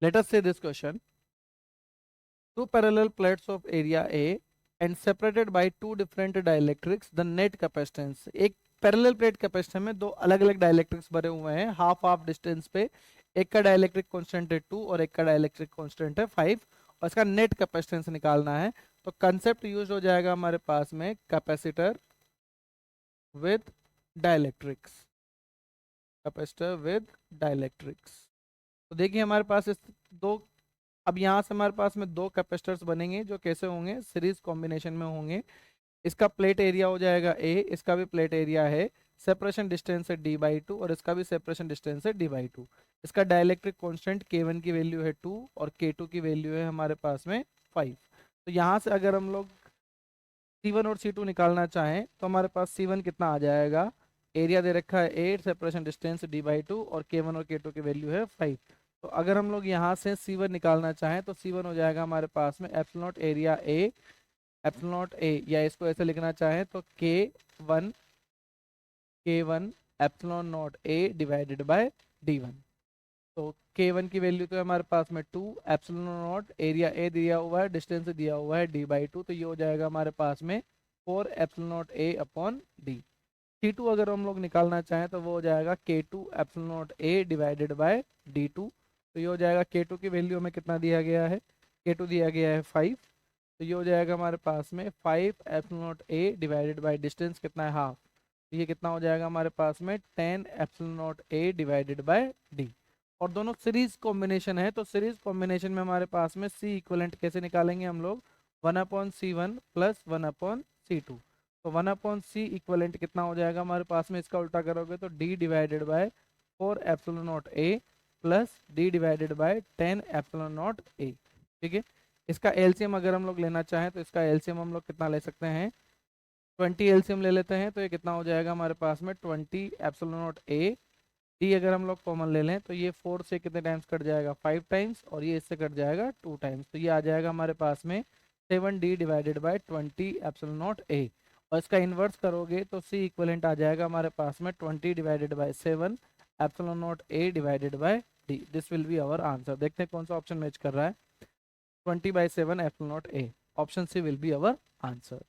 Let us say this question. Two parallel plates of area A and separated by two different dielectrics, the net capacitance. एक parallel plate capacitor में दो अलग अलग dielectrics भरे हुए हैं हाफ हाफ डिस्टेंस पे। एक का डाइलेक्ट्रिक कांस्टेंट है 2 और एक का डाइलेक्ट्रिक कांस्टेंट है 5 और इसका नेट कैपेसिटेंस निकालना है। तो कंसेप्ट यूज हो जाएगा हमारे पास में capacitor with dielectrics, capacitor with dielectrics. तो देखिए हमारे पास इस दो, अब यहाँ से हमारे पास में दो कैपेसिटर्स बनेंगे जो कैसे होंगे, सीरीज कॉम्बिनेशन में होंगे। इसका प्लेट एरिया हो जाएगा ए, इसका भी प्लेट एरिया है, सेपरेशन डिस्टेंस है d/2 और इसका भी सेपरेशन डिस्टेंस है d/2। इसका डाइलेक्ट्रिक कांस्टेंट k1 की वैल्यू है 2 और k2 की वैल्यू है हमारे पास में 5। तो यहाँ से अगर हम लोग C1 और C2 निकालना चाहें तो हमारे पास C1 कितना आ जाएगा, एरिया दे रखा है 8, सेपरेशन डिस्टेंस d/2 और k1 और k2 की वैल्यू है 5। तो अगर हम लोग यहाँ से C1 निकालना चाहें तो C1 हो जाएगा हमारे पास में epsilon not area A, epsilon naught ए, या इसको ऐसे लिखना चाहें तो K1 epsilon naught A divided bye D1। तो K1 की वैल्यू तो है हमारे पास में 2, एप्सिलॉन नॉट एरिया ए दिया हुआ है, डिस्टेंस दिया हुआ है d/2, तो ये हो जाएगा हमारे पास में 4 एप्सिलॉन नॉट ए अपॉन डी। T2 अगर हम लोग निकालना चाहें तो वो हो जाएगा K2 epsilon naught A divided bye D2। तो ये हो जाएगा K2 की वैल्यू हमें कितना दिया गया है, K2 दिया गया है 5। तो ये हो जाएगा हमारे पास में 5 epsilon naught A divided by distance कितना है हाफ। तो ये कितना हो जाएगा हमारे पास में 10 epsilon naught A divided by D. और दोनों सीरीज कॉम्बिनेशन है तो सीरीज कॉम्बिनेशन में हमारे पास में सी इक्वलेंट कैसे निकालेंगे हम लोग, 1/C1 प्लस 1/C2। तो 1/C इक्वलेंट कितना हो जाएगा हमारे पास में, इसका उल्टा करोगे तो d divided by 4 epsilon naught A plus d divided by 10 epsilon naught ए। ठीक है, इसका एलसीएम अगर हम लोग लेना चाहें तो इसका एलसीएम हम लोग कितना ले सकते हैं, 20 एलसीएम ले लेते हैं तो ये कितना हो जाएगा हमारे पास में 20 एप्सिलॉन नॉट ए। डी अगर हम लोग कॉमन ले लें तो ये 4 से कितने टाइम्स कट जाएगा, 5 टाइम्स, और ये इससे कट जाएगा 2 टाइम्स। तो ये आ जाएगा हमारे पास में 7d divided by 20 epsilon naught ए। और इसका इन्वर्स करोगे तो सी इक्वलेंट आ जाएगा हमारे पास में 20 divided by 7 epsilon naught A divided by D. This will be our answer. देखते हैं कौन सा ऑप्शन मैच कर रहा है, 20/7 epsilon naught A. Option C will be our answer.